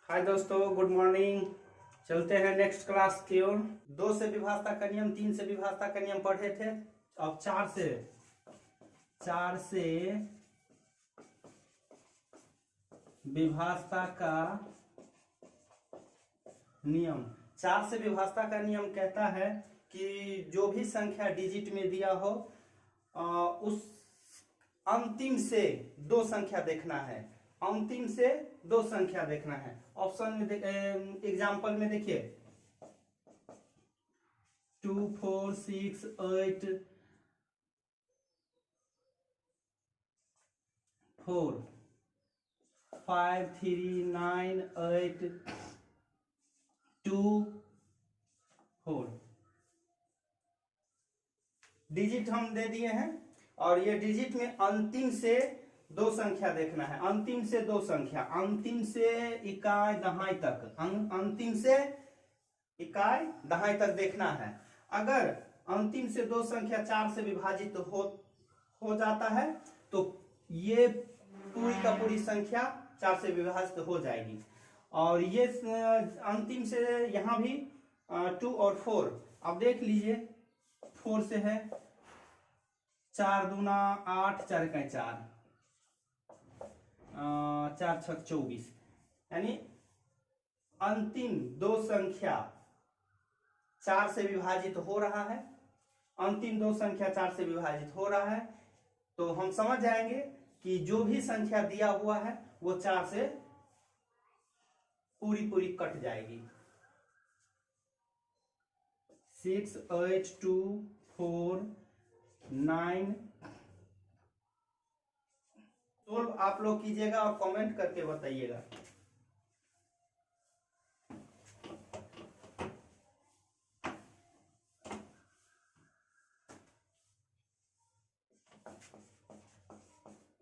हाय दोस्तों, good morning. चलते हैं नेक्स्ट क्लास की ओर। 2 से विभाजता का नियम, 3 से विभाजता का नियम पढ़े थे। अब 4 से विभाजता का नियम। 4 से विभाजता का नियम कहता है कि जो भी संख्या डिजिट में दिया हो उस अंतिम से 2 संख्या देखना है। अंतिम से 2 संख्या देखना है। ऑप्शन में एग्जाम्पल में देखिए 2 4 6 8 4 5 3 9 8 2 4 डिजिट हम दे दिए हैं और ये डिजिट में अंतिम से 2 संख्या देखना है। अंतिम से 2 संख्या, अंतिम से इकाई दहाई तक, अंतिम से इकाई दहाई तक देखना है। अगर अंतिम से 2 संख्या 4 से विभाजित हो जाता है तो ये पूरी का पूरी संख्या 4 से विभाजित हो जाएगी। और ये अंतिम से यहां भी 2 और 4, अब देख लीजिए 4 से है 4 दूना 8, 4 का 4, 4 6 24, यानी अंतिम 2 संख्या 4 से विभाजित हो रहा है। अंतिम 2 संख्या 4 से विभाजित हो रहा है तो हम समझ जाएंगे कि जो भी संख्या दिया हुआ है वो 4 से पूरी कट जाएगी। 6 8 2 4 9 सोल्व आप लोग कीजिएगा और कमेंट करके बताइएगा।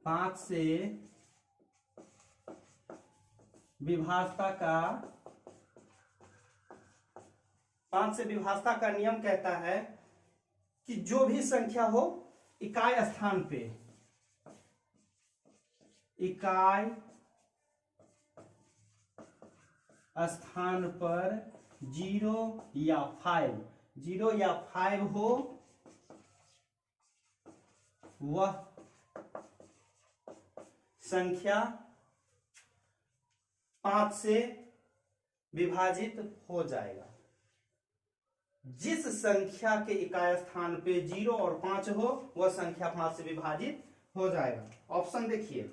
पांच से विभाजता का नियम कहता है कि जो भी संख्या हो इकाई स्थान पे, इकाई स्थान पर 0 या 5 हो वह संख्या 5 से विभाजित हो जाएगा। जिस संख्या के इकाई स्थान पे 0 और 5 हो वह संख्या 5 से विभाजित हो जाएगा। ऑप्शन देखिए,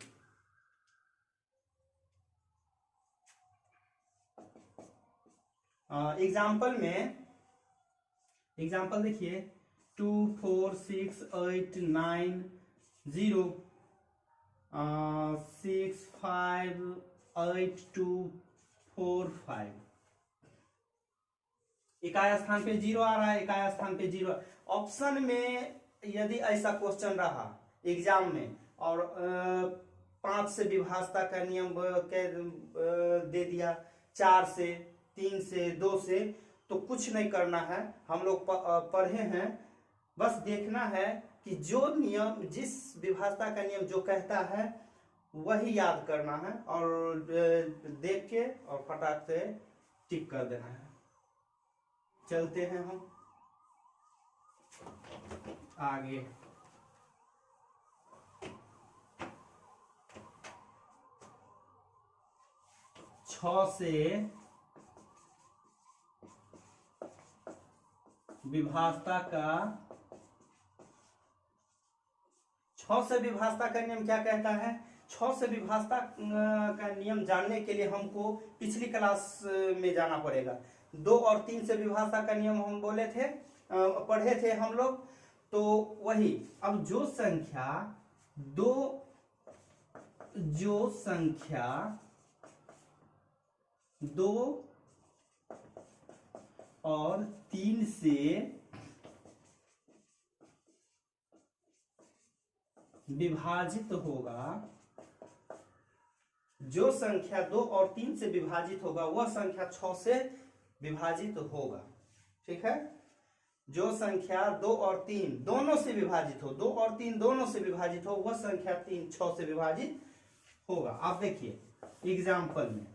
एग्जाम्पल देखिए 2 4 6 8 9 0 6 5 8 2 4 5। इकाई स्थान पे 0 आ रहा है, इकाई स्थान पे 0। ऑप्शन में यदि ऐसा क्वेश्चन रहा एग्जाम में और 5 से विभाजता का नियम दे दिया 4 से, 3 से, 2 से, तो कुछ नहीं करना है। हम लोग पढ़े हैं, बस देखना है कि जो नियम, जिस विभाजता का नियम जो कहता है वही याद करना है और देख के और फटाक से टिक कर देना है। चलते हैं हम आगे। छह से विभाजता का नियम क्या कहता है? 6 से विभाजता का नियम जानने के लिए हमको पिछली क्लास में जाना पड़ेगा। 2 और 3 से विभाजता का नियम हम पढ़े थे हम लोग, तो वही। अब जो संख्या 2 और 3 से विभाजित होगा, जो संख्या 2 और 3 से विभाजित होगा वह संख्या 6 से विभाजित होगा। ठीक है, जो संख्या 2 और 3 दोनों से विभाजित हो, 2 और 3 दोनों से विभाजित हो, वह संख्या 6 से विभाजित होगा। आप देखिए एग्जाम्पल में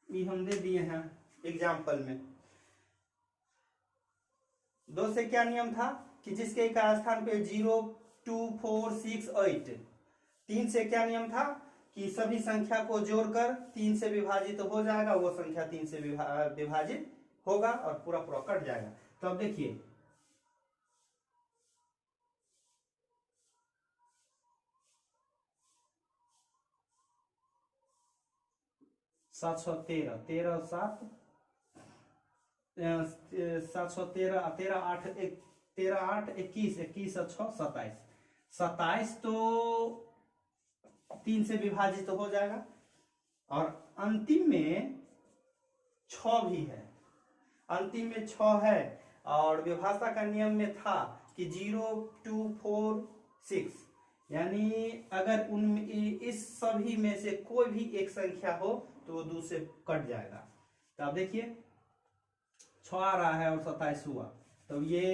ये हम दे दिए हैं एग्जाम्पल में। 2 से क्या नियम था कि जिसके इकाई स्थान पे 0, 2, 4, 6, 8। 3 से क्या नियम था कि सभी संख्या को जोड़कर 3 से विभाजित हो जाएगा, वो संख्या 3 से विभाजित होगा और पूरा पूरा कट जाएगा। तो अब देखिए 713, 13 7 713, 13 8 13 8 21, 21 और 6 27। 27 तो 3 से विभाजित हो जाएगा और अंतिम में 6 भी है, अंतिम में 6 है। और विभाषा का नियम में था कि 0, 2, 4, 6, यानी अगर उन इस सभी में से कोई भी एक संख्या हो तो वो 2 से कट जाएगा। तो आप देखिए 6 आ रहा है और 27 हुआ, तो ये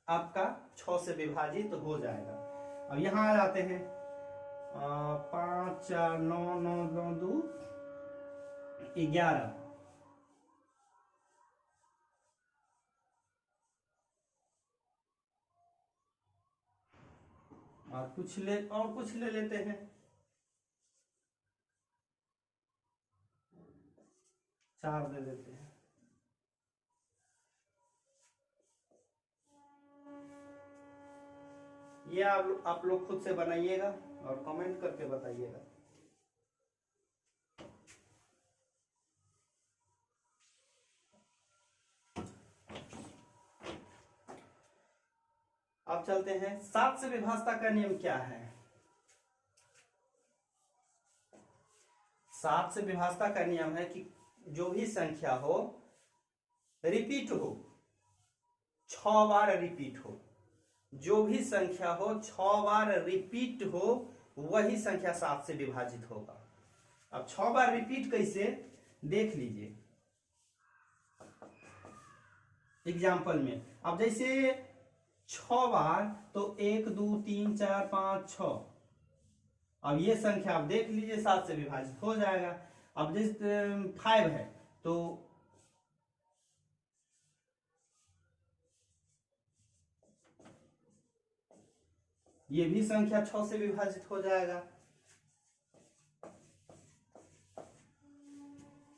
आपका 6 से विभाजित हो जाएगा। अब यहां आ जाते हैं 5 4 9 9 9 2 11। और कुछ ले लेते हैं 4 दे देते हैं। ये आप लोग खुद से बनाइएगा और कमेंट करके बताइएगा। अब चलते हैं 7 से विभाषा का नियम क्या है। 7 से विभाषा का नियम है कि जो भी संख्या हो रिपीट हो, 6 बार रिपीट हो, जो भी संख्या हो 6 बार रिपीट हो, वही संख्या 7 से विभाजित होगा। अब 6 बार रिपीट कैसे देख लीजिए एग्जाम्पल में। अब जैसे 6 बार तो 1 2 3 4 5 6, अब ये संख्या आप देख लीजिए 7 से विभाजित हो जाएगा। अब जैसे 5 है तो ये भी संख्या 6 से विभाजित हो जाएगा।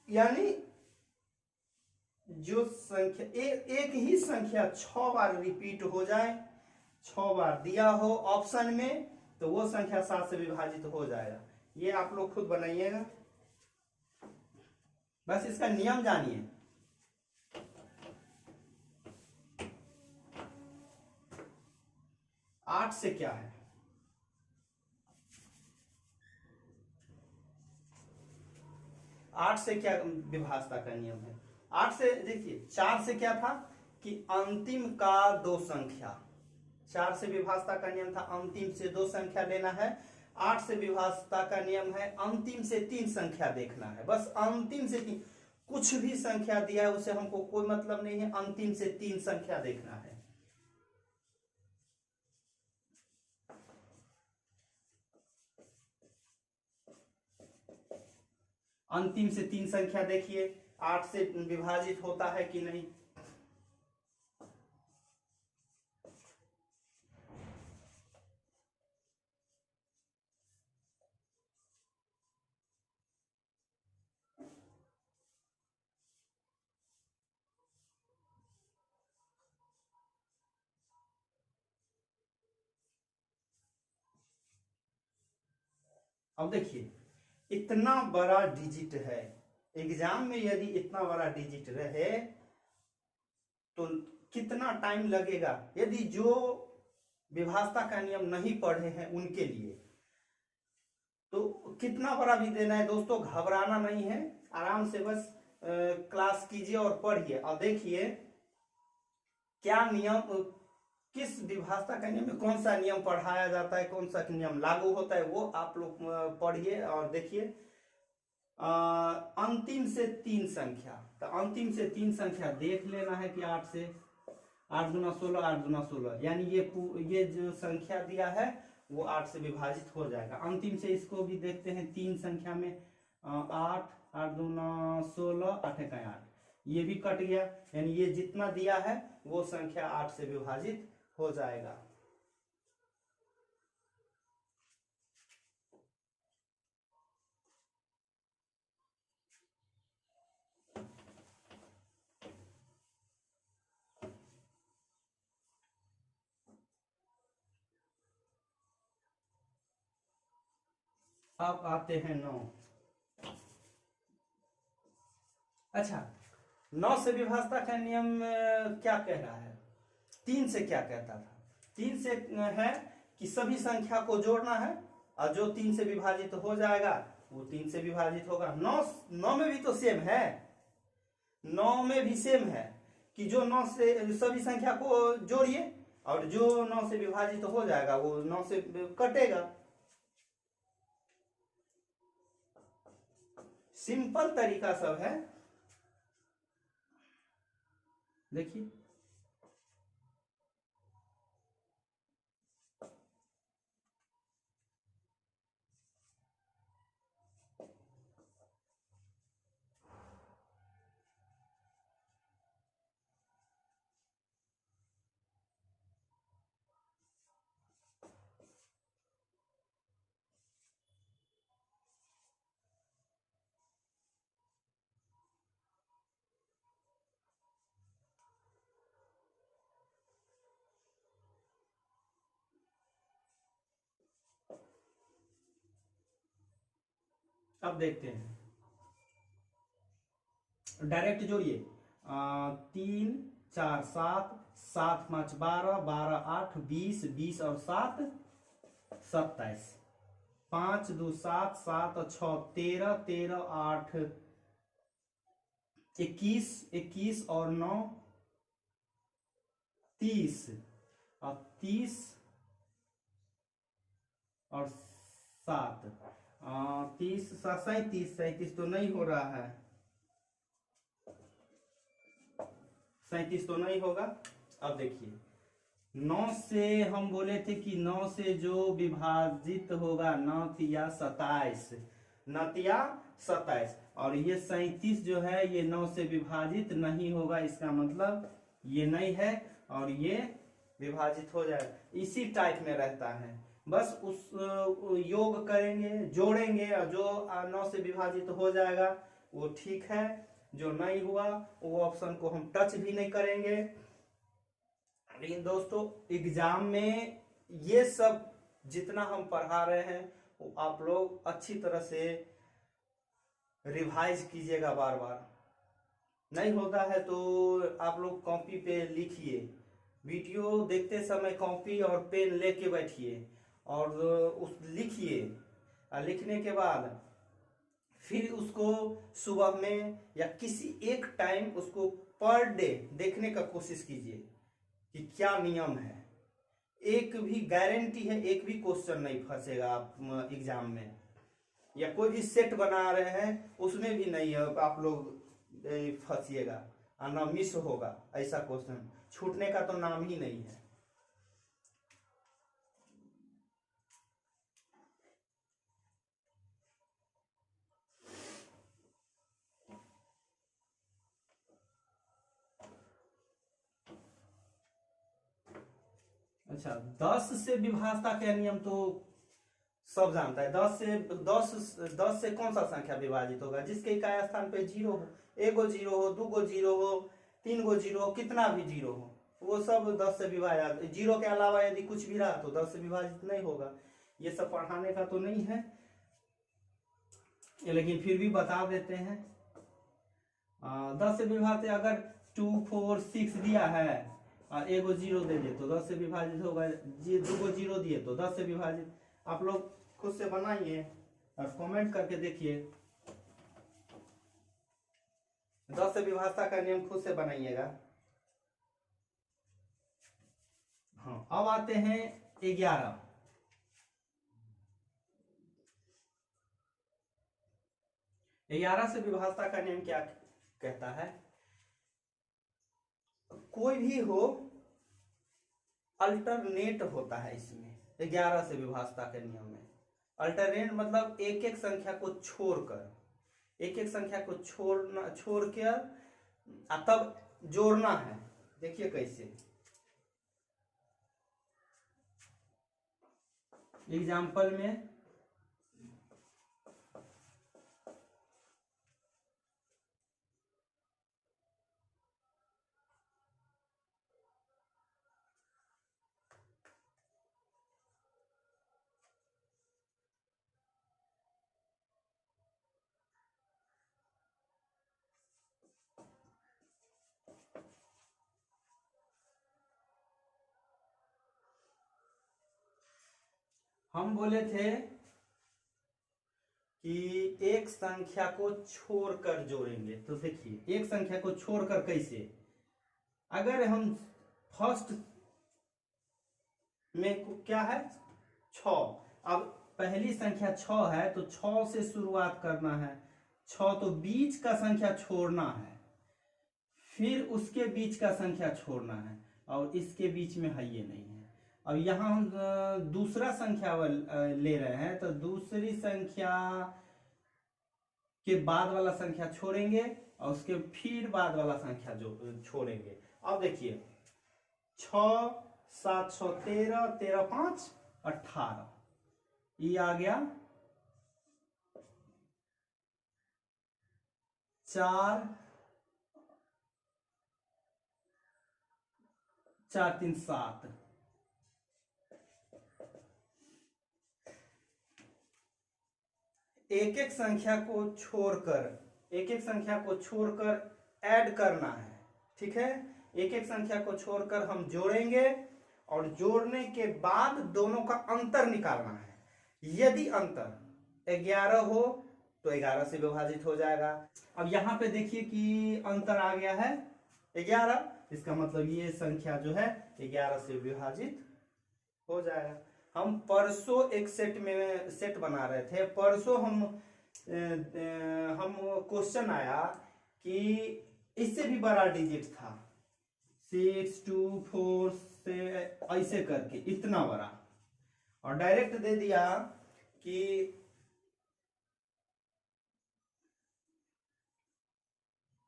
यानी जो संख्या एक ही संख्या 6 बार रिपीट हो जाए, 6 बार दिया हो ऑप्शन में, तो वो संख्या 7 से विभाजित हो जाएगा। ये आप लोग खुद बनाइएगा, बस इसका नियम जानिए। आठ से क्या है, 8 से क्या विभाषा का नियम है। 8 से देखिए 4 से क्या था कि अंतिम का 2 संख्या, 4 से विभाषा का नियम था अंतिम से 2 संख्या लेना है। 8 से विभाषा का नियम है अंतिम से 3 संख्या देखना है, बस अंतिम से 3। कुछ भी संख्या दिया है उसे हमको कोई मतलब नहीं है, अंतिम से 3 संख्या देखना है। अंतिम से 3 संख्या देखिए 8 से विभाजित होता है कि नहीं। अब देखिए इतना बड़ा डिजिट है, एग्जाम में यदि इतना बड़ा डिजिट रहे तो कितना टाइम लगेगा। यदि जो विभाषा का नियम नहीं पढ़े हैं उनके लिए तो कितना बड़ा भी देना है। दोस्तों घबराना नहीं है, आराम से बस क्लास कीजिए और पढ़िए और देखिए क्या नियम, किस विभाषा का नियम में कौन सा नियम पढ़ाया जाता है, कौन सा नियम लागू होता है, वो आप लोग पढ़िए और देखिए। अंतिम से 3 संख्या, तो अंतिम से 3 संख्या देख लेना है कि 8 से 8 दूना 16, 8 दूना 16, यानी ये जो संख्या दिया है वो 8 से विभाजित हो जाएगा। अंतिम से इसको भी देखते हैं 3 संख्या में 8 8 दूना 16, 8 का 8, ये भी कट गया, यानी ये जितना दिया है वो संख्या 8 से विभाजित हो जाएगा। अब आते हैं 9। अच्छा, 9 से विभाजता का नियम क्या कह रहा है? 3 से क्या कहता था? 3 से है कि सभी संख्या को जोड़ना है और जो 3 से विभाजित हो जाएगा वो 3 से विभाजित होगा। 9 में भी तो सेम है, 9 में भी सेम है कि जो 9 से सभी संख्या को जोड़िए और जो 9 से विभाजित हो जाएगा वो 9 से कटेगा। सिंपल तरीका सब है, देखिए। अब देखते हैं, डायरेक्ट जोड़िए। 3 4 7, 7 5 12, 12 8 20, 20 और 7 27, 5 2 7, 7 और 6 13, 13 8 21, 21 और 9 30 और 30 और 7 30 37, 37 तो नहीं हो रहा है, 37 तो नहीं होगा। अब देखिए, 9 से हम बोले थे कि 9 से जो विभाजित होगा 9 तिया 27, 9 तिया 27, और ये 37 जो है ये 9 से विभाजित नहीं होगा, इसका मतलब ये नहीं है और ये विभाजित हो जाएगा। इसी टाइप में रहता है, बस उस योग करेंगे, जोड़ेंगे और जो 9 से विभाजित हो जाएगा वो ठीक है, जो नहीं हुआ वो ऑप्शन को हम टच भी नहीं करेंगे। लेकिन दोस्तों एग्जाम में ये सब जितना हम पढ़ा रहे हैं वो आप लोग अच्छी तरह से रिवाइज कीजिएगा, बार बार। नहीं होता है तो आप लोग कॉपी पे लिखिए, वीडियो देखते समय कॉपी और पेन लेके बैठिए और उस लिखिए, लिखने के बाद फिर उसको सुबह में या किसी एक टाइम उसको पर डे देखने का कोशिश कीजिए कि क्या नियम है। एक भी गारंटी है, एक भी क्वेश्चन नहीं फंसेगा आप एग्जाम में, या कोई भी सेट बना रहे हैं उसमें भी नहीं आप लोग फंसिएगा और ना मिस होगा, ऐसा क्वेश्चन छूटने का तो नाम ही नहीं है। अच्छा, 10 से विभाजता का नियम तो सब जानता है। 10 से कौन सा संख्या विभाजित होगा? जिसके इकाई स्थान पे 0 हो, 1 गो 0 हो, 2 गो 0 हो, 3 गो 0 हो, कितना भी 0 हो, वो सब 10 से विभाजित। 0 के अलावा यदि कुछ भी रहा तो 10 से विभाजित नहीं होगा। ये सब पढ़ाने का तो नहीं है, लेकिन फिर भी बता देते हैं। 10 से विभाजित अगर 2 4 6 दिया है और 1 गो 0 दे दिए तो 10 से विभाजित होगा। 2 गो 0 दिए तो 10 से विभाजित। आप लोग खुद से बनाइए और कमेंट करके देखिए। 10 से विभाजता का नियम खुद से बनाइएगा। हाँ, अब आते हैं 11। 11 से विभाजता का नियम क्या कहता है? कोई भी हो अल्टरनेट होता है इसमें। 11 से विभाजता के नियम में अल्टरनेट मतलब एक एक संख्या को छोड़कर, एक एक संख्या को छोड़ के तब जोड़ना है। देखिए कैसे, एग्जाम्पल में हम बोले थे कि एक संख्या को छोड़कर जोड़ेंगे। तो देखिए एक संख्या को छोड़कर कैसे, अगर हम फर्स्ट में क्या है 6, अब पहली संख्या 6 है तो 6 से शुरुआत करना है। 6 तो बीच का संख्या छोड़ना है, फिर उसके बीच का संख्या छोड़ना है, और इसके बीच में है ये नहीं है। अब यहाँ हम दूसरा संख्या ले रहे हैं, तो दूसरी संख्या के बाद वाला संख्या छोड़ेंगे और उसके फिर बाद वाला संख्या जो छोड़ेंगे। अब देखिए 6 7 6 13, 13 5 18, ये आ गया 4 4 3 7। एक एक संख्या को छोड़कर ऐड करना है, ठीक है। एक एक संख्या को छोड़कर हम जोड़ेंगे और जोड़ने के बाद दोनों का अंतर निकालना है। यदि अंतर 11 हो तो 11 से विभाजित हो जाएगा। अब यहाँ पे देखिए कि अंतर आ गया है 11, इसका मतलब ये संख्या जो है 11 से विभाजित हो जाएगा। हम परसों एक सेट बना रहे थे, परसों हम क्वेश्चन आया कि इससे भी बड़ा डिजिट था 6 2 4 से ऐसे करके इतना बड़ा, और डायरेक्ट दे दिया कि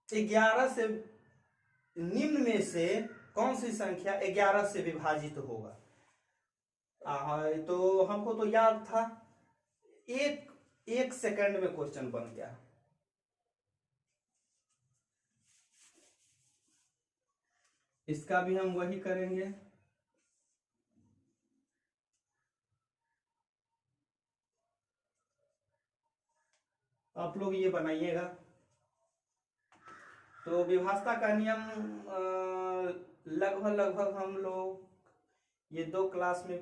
11 से निम्न में से कौन सी संख्या 11 से विभाजित होगा। तो हमको तो याद था, एक सेकंड में क्वेश्चन बन गया। इसका भी हम वही करेंगे। आप लोग ये बनाइएगा। तो विभाजता का नियम लगभग हम लोग ये 2 क्लास में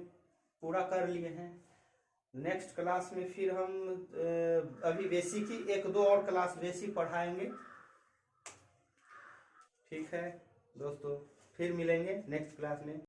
पूरा कर लिए हैं। नेक्स्ट क्लास में फिर हम अभी बेसिक ही 1-2 और क्लास बेसिक पढ़ाएंगे। ठीक है दोस्तों, फिर मिलेंगे नेक्स्ट क्लास में।